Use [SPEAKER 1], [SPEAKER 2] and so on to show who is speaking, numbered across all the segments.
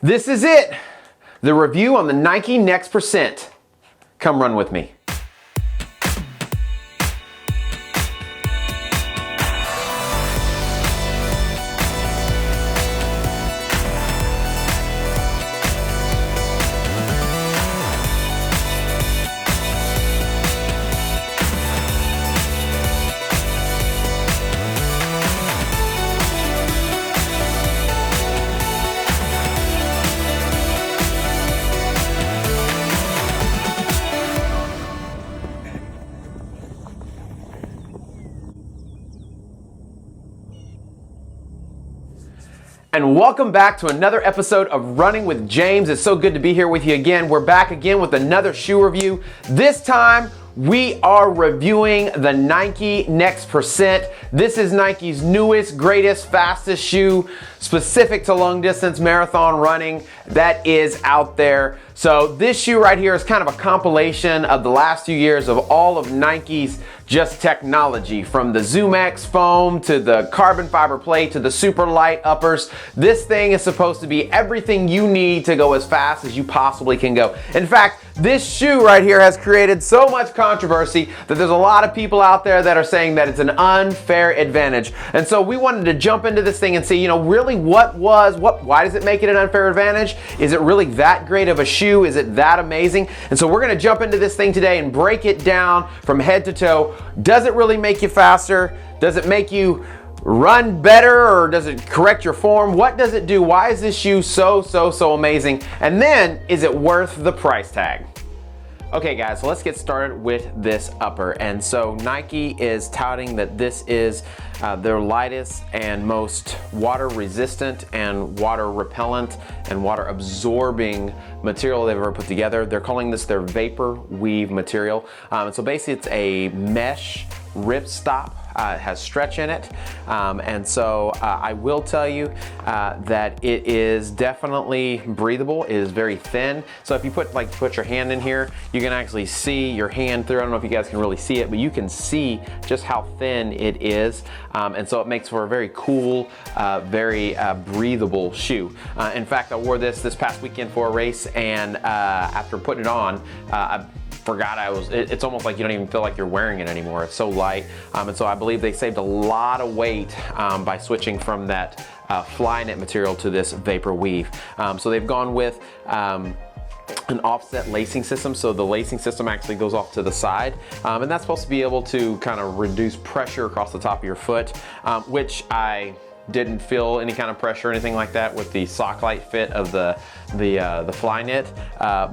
[SPEAKER 1] This is it, the review on the Nike Next Percent. Come run with me. And welcome back to another episode of Running with James. It's so good to be here with you again. We're back again with another shoe review. This time, we are reviewing the Nike Next Percent. This is Nike's newest, greatest, fastest shoe specific to long distance marathon running that is out there. So this shoe right here is kind of a compilation of the last few years of all of Nike's just technology, from the ZoomX foam to the carbon fiber plate to the super light uppers. This thing is supposed to be everything you need to go as fast as you possibly can go. In fact, this shoe right here has created so much controversy that there's a lot of people out there that are saying that it's an unfair advantage. And so we wanted to jump into this thing and see, really why does it make it an unfair advantage? Is it really that great of a shoe? Is it that amazing? And so we're gonna jump into this thing today and break it down from head to toe. Does it really make you faster? Does it make you run better, or does it correct your form? What does it do? Why is this shoe so amazing? And then, is it worth the price tag? Okay guys, so let's get started with this upper. And so Nike is touting that this is their lightest and most water resistant and water repellent and water absorbing material they've ever put together. They're calling this their vapor weave material. And so basically it's a mesh ripstop. It has stretch in it, and so I will tell you that it is definitely breathable. It is very thin, so if you put your hand in here, you can actually see your hand through. I don't know if you guys can really see it, but you can see just how thin it is, and so it makes for a very cool, very breathable shoe. In fact, I wore this past weekend for a race, and after putting it on, I forgot it's almost like you don't even feel like you're wearing it anymore. It's so light, and so I believe they saved a lot of weight by switching from that Flyknit material to this vapor weave. So they've gone with an offset lacing system, so the lacing system actually goes off to the side, and that's supposed to be able to kind of reduce pressure across the top of your foot, which I didn't feel any kind of pressure or anything like that with the Sock-Lite fit of the Flyknit,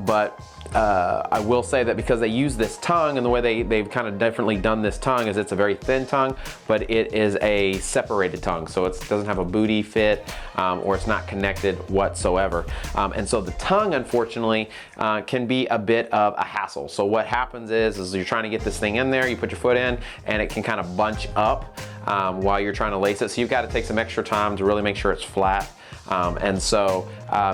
[SPEAKER 1] but I will say that because they use this tongue, and the way they've kind of differently done this tongue is it's a very thin tongue, but it is a separated tongue, so it doesn't have a booty fit, or it's not connected whatsoever. And so the tongue, unfortunately, can be a bit of a hassle. So what happens is you're trying to get this thing in there, you put your foot in, and it can kind of bunch up while you're trying to lace it. So you've got to take some extra time to really make sure it's flat. And so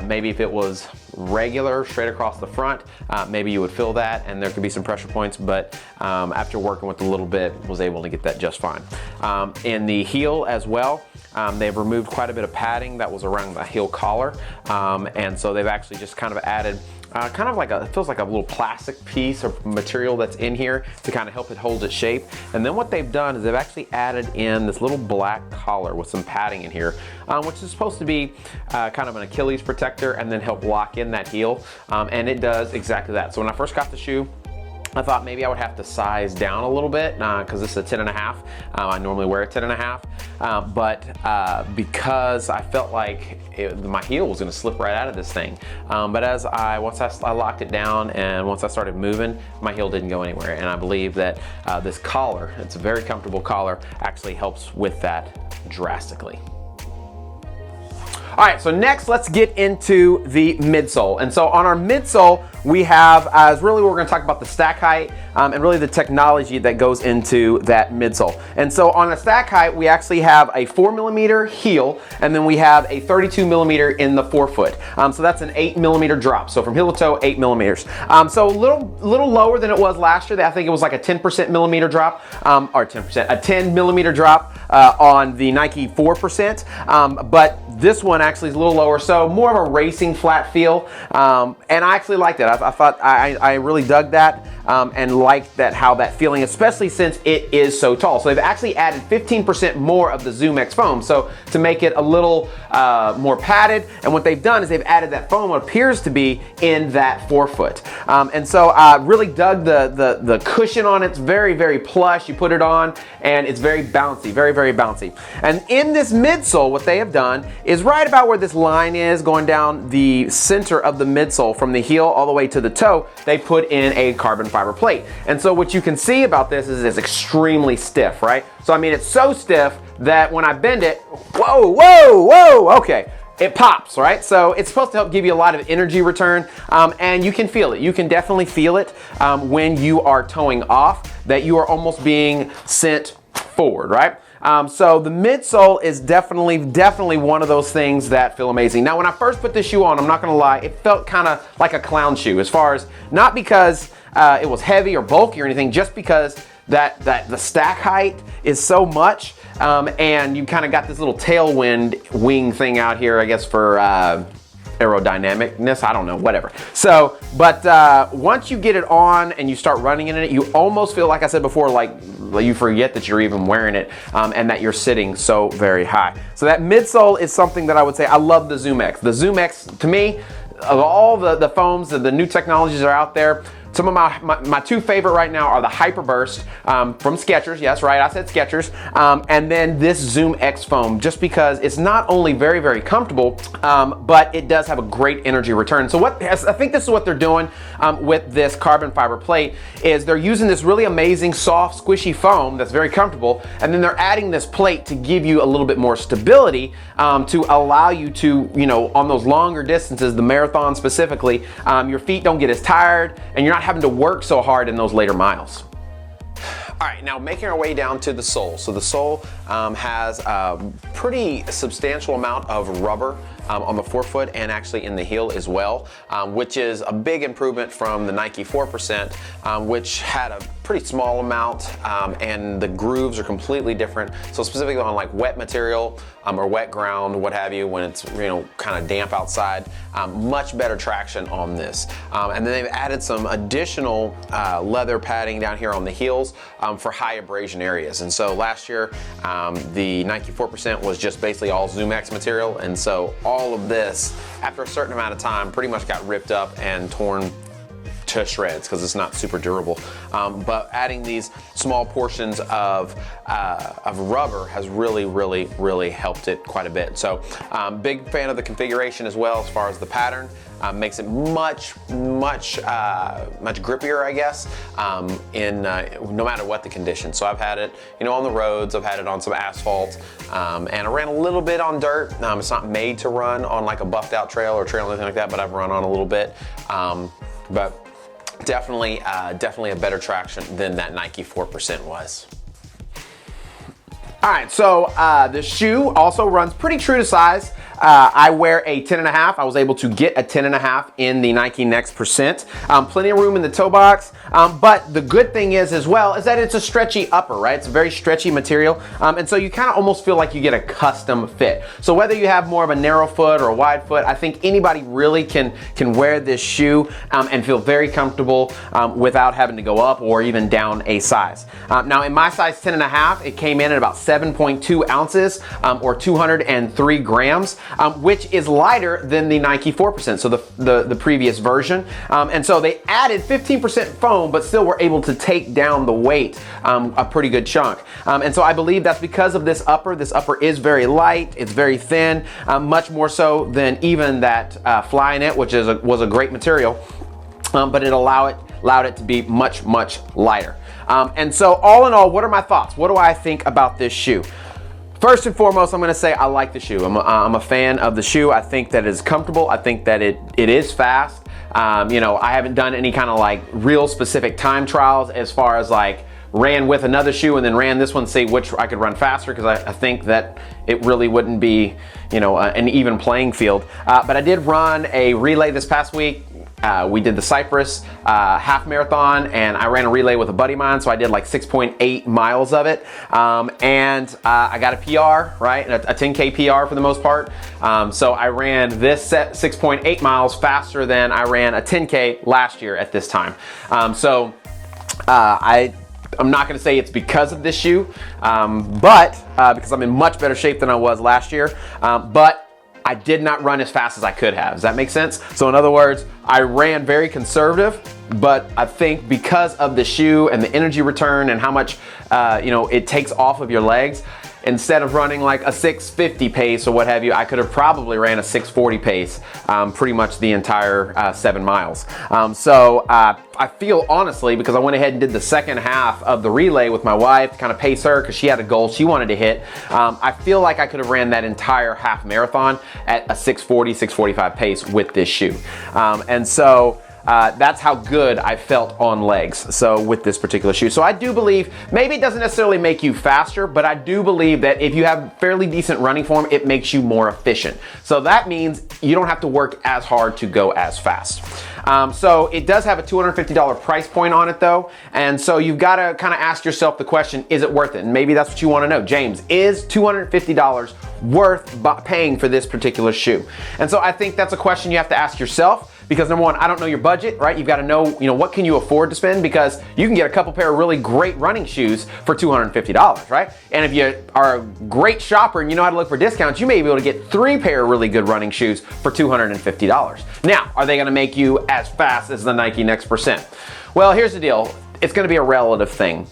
[SPEAKER 1] maybe if it was regular straight across the front, maybe you would feel that and there could be some pressure points, but after working with a little bit, was able to get that just fine. In the heel as well, they've removed quite a bit of padding that was around the heel collar, and so they've actually just kind of added kind of like it feels like a little plastic piece of material that's in here to kind of help it hold its shape. And then what they've done is they've actually added in this little black collar with some padding in here, which is supposed to be kind of an Achilles protector and then help lock in that heel. And it does exactly that. So when I first got the shoe, I thought maybe I would have to size down a little bit because this is a 10.5. I normally wear a 10.5, but because I felt like my heel was going to slip right out of this thing. But once I locked it down and once I started moving, my heel didn't go anywhere. And I believe that this collar, it's a very comfortable collar, actually helps with that drastically. All right, so next let's get into the midsole. And so on our midsole, we have, is really we're going to talk about the stack height and really the technology that goes into that midsole. And so on a stack height, we actually have a 4mm heel, and then we have a 32mm in the forefoot. So that's an 8mm drop. So from heel to toe, 8mm. So a little lower than it was last year. I think it was like a 10% millimeter drop, or 10%, a 10mm drop on the Nike 4%. But this one actually is a little lower, so more of a racing flat feel. And I actually liked it. I thought I really dug that and liked that how that feeling, especially since it is so tall. So they've actually added 15% more of the ZoomX foam, so to make it a little more padded. And what they've done is they've added that foam, what appears to be in that forefoot. And so I really dug the cushion on it. It's very, very plush. You put it on and it's very bouncy, very, very bouncy. And in this midsole, what they have done is right about where this line is going down the center of the midsole from the heel all the way to the toe, they put in a carbon fiber plate. And so what you can see about this is it's extremely stiff, right? So I mean, it's so stiff that when I bend it, whoa, whoa, whoa, okay, it pops, right? So it's supposed to help give you a lot of energy return, and you can feel it. You can definitely feel it when you are towing off, that you are almost being sent forward, right? So the midsole is definitely one of those things that feel amazing. Now, when I first put this shoe on, I'm not gonna lie, it felt kind of like a clown shoe, as far as, not because it was heavy or bulky or anything, just because that the stack height is so much, and you kind of got this little tailwind wing thing out here, I guess, for aerodynamicness, I don't know, whatever. So, but once you get it on and you start running in it, you almost feel, like I said before, like you forget that you're even wearing it, and that you're sitting so very high. So that midsole is something that I would say, I love the ZoomX. The ZoomX, to me, of all the foams and the new technologies that are out there, some of my two favorite right now are the Hyperburst from Skechers. Yes, right, I said Skechers. And then this ZoomX foam, just because it's not only very, very comfortable, but it does have a great energy return. So I think this is what they're doing with this carbon fiber plate, is they're using this really amazing, soft, squishy foam that's very comfortable, and then they're adding this plate to give you a little bit more stability, to allow you to, you know, on those longer distances, the marathon specifically, your feet don't get as tired, and you're not having to work so hard in those later miles. All right, now making our way down to the sole. So the sole has a pretty substantial amount of rubber on the forefoot and actually in the heel as well, which is a big improvement from the Nike 4%, which had a pretty small amount, and the grooves are completely different. So specifically on like wet material or wet ground, what have you, when it's, you know, kind of damp outside, much better traction on this. And then they've added some additional leather padding down here on the heels for high abrasion areas. And so last year, the Nike 4% was just basically all ZoomX material, and so all of this, after a certain amount of time, pretty much got ripped up and torn to shreds because it's not super durable. But adding these small portions of rubber has really helped it quite a bit. So big fan of the configuration as well, as far as the pattern. Makes it much grippier, I guess, no matter what the conditions. So I've had it, you know, on the roads, I've had it on some asphalt, and I ran a little bit on dirt. It's not made to run on like a buffed out trail or trail or anything like that, but I've run on a little bit. But definitely a better traction than that Nike 4% was. All right, so the shoe also runs pretty true to size. I wear a 10.5. I was able to get a 10.5 in the Nike Next Percent. Plenty of room in the toe box, but the good thing is as well is that it's a stretchy upper, right? It's a very stretchy material, and so you kind of almost feel like you get a custom fit. So whether you have more of a narrow foot or a wide foot, I think anybody really can wear this shoe and feel very comfortable without having to go up or even down a size. Now in my size 10.5, it came in at about 7.2 ounces or 203 grams. Which is lighter than the Nike 4%, so the previous version. And so they added 15% foam, but still were able to take down the weight a pretty good chunk. And so I believe that's because of this upper. This upper is very light, it's very thin, much more so than even that Flyknit, which was a great material, but it allowed it to be much lighter. And so all in all, what are my thoughts? What do I think about this shoe? First and foremost, I'm going to say I like the shoe. I'm a fan of the shoe. I think that it's comfortable. I think that it is fast. You know, I haven't done any kind of like real specific time trials as far as like ran with another shoe and then ran this one, see which I could run faster, because I think that it really wouldn't be, you know, an even playing field. But I did run a relay this past week. We did the Cypress half marathon, and I ran a relay with a buddy of mine, so I did like 6.8 miles of it. I got a PR, right? A 10K PR for the most part. So I ran this set 6.8 miles faster than I ran a 10K last year at this time. I'm not gonna say it's because of this shoe, because I'm in much better shape than I was last year, but I did not run as fast as I could have. Does that make sense? So in other words, I ran very conservative, but I think because of the shoe and the energy return and how much you know, it takes off of your legs, instead of running like a 650 pace or what have you, I could have probably ran a 640 pace pretty much the entire 7 miles. I feel honestly, because I went ahead and did the second half of the relay with my wife to kind of pace her because she had a goal she wanted to hit, I feel like I could have ran that entire half marathon at a 640, 645 pace with this shoe. That's how good I felt on legs, so with this particular shoe. So I do believe, maybe it doesn't necessarily make you faster, but I do believe that if you have fairly decent running form, it makes you more efficient. So that means you don't have to work as hard to go as fast. So it does have a $250 price point on it though, and so you've got to kind of ask yourself the question, is it worth it? And maybe that's what you want to know. James, is $250 worth paying for this particular shoe? And so I think that's a question you have to ask yourself, because number one, I don't know your budget, right? You've got to know, you know, what can you afford to spend, because you can get a couple pair of really great running shoes for $250, right? And if you are a great shopper and you know how to look for discounts, you may be able to get 3 pair of really good running shoes for $250. Now, are they going to make you as fast as the Nike Next Percent? Well, here's the deal. It's going to be a relative thing.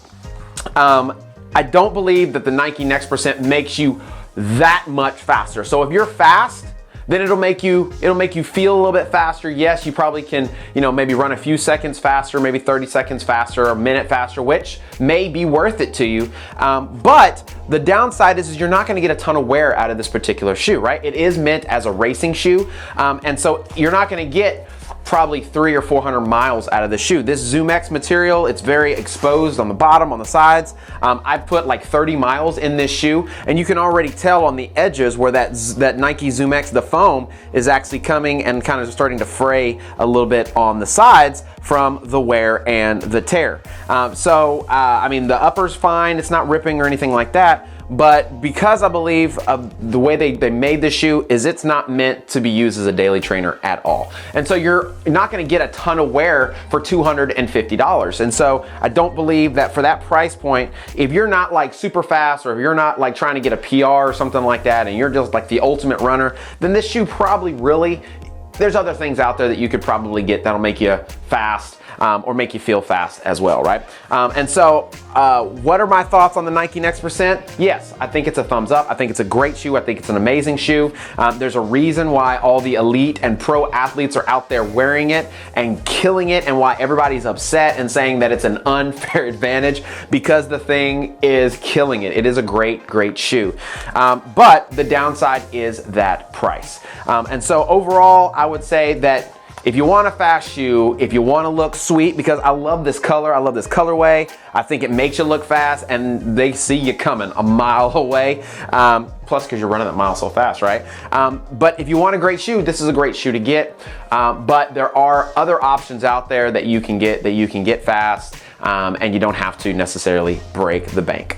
[SPEAKER 1] I don't believe that the Nike Next Percent makes you that much faster. So if you're fast, then it'll make you feel a little bit faster. Yes, you probably can, you know, maybe run a few seconds faster, maybe 30 seconds faster, a minute faster, which may be worth it to you. But the downside is you're not going to get a ton of wear out of this particular shoe, right? It is meant as a racing shoe, and so you're not going to get probably 300 or 400 miles out of the shoe. This ZoomX material, it's very exposed on the bottom, on the sides. I put like 30 miles in this shoe, and you can already tell on the edges where that Nike ZoomX, the foam, is actually coming and kind of starting to fray a little bit on the sides from the wear and the tear. I mean, the upper's fine, it's not ripping or anything like that, but because I believe of the way they made this shoe is it's not meant to be used as a daily trainer at all. And so you're not gonna get a ton of wear for $250. And so I don't believe that for that price point, if you're not like super fast or if you're not like trying to get a PR or something like that and you're just like the ultimate runner, then this shoe probably really, there's other things out there that you could probably get that'll make you fast or make you feel fast as well, right? What are my thoughts on the Nike Next Percent? Yes, I think it's a thumbs up. I think it's a great shoe. I think it's an amazing shoe. There's a reason why all the elite and pro athletes are out there wearing it and killing it, and why everybody's upset and saying that it's an unfair advantage, because the thing is killing it. It is a great, great shoe. But the downside is that price. And so overall, I would say that if you want a fast shoe, if you want to look sweet, because I love this color, I love this colorway, I think it makes you look fast and they see you coming a mile away, plus because you're running that mile so fast, right? But if you want a great shoe, this is a great shoe to get, but there are other options out there that you can get fast, and you don't have to necessarily break the bank.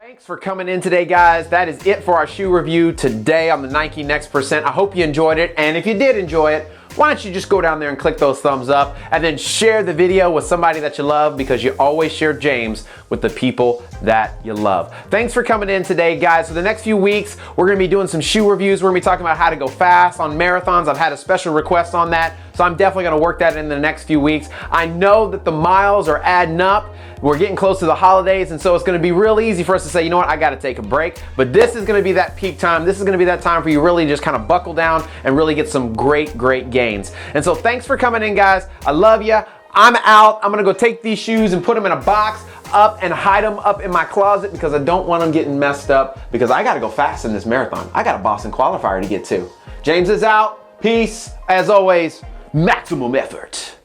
[SPEAKER 1] Thanks for coming in today, guys. That is it for our shoe review today on the Nike Next Percent. I hope you enjoyed it, and if you did enjoy it, why don't you just go down there and click those thumbs up and then share the video with somebody that you love, because you always share James with the people that you love. Thanks for coming in today, guys. For the next few weeks, we're gonna be doing some shoe reviews. We're gonna be talking about how to go fast on marathons. I've had a special request on that, so I'm definitely gonna work that in the next few weeks. I know that the miles are adding up. We're getting close to the holidays, and so it's gonna be real easy for us to say, you know what, I gotta take a break. But this is gonna be that peak time. This is gonna be that time for you really just kind of buckle down and really get some great, great gains. And so thanks for coming in, guys. I love you. I'm out. I'm gonna go take these shoes and put them in a box. up and hide them up in my closet because I don't want them getting messed up because I got to go fast in this marathon. I got a Boston qualifier to get to. James is out. Peace. As always, maximum effort.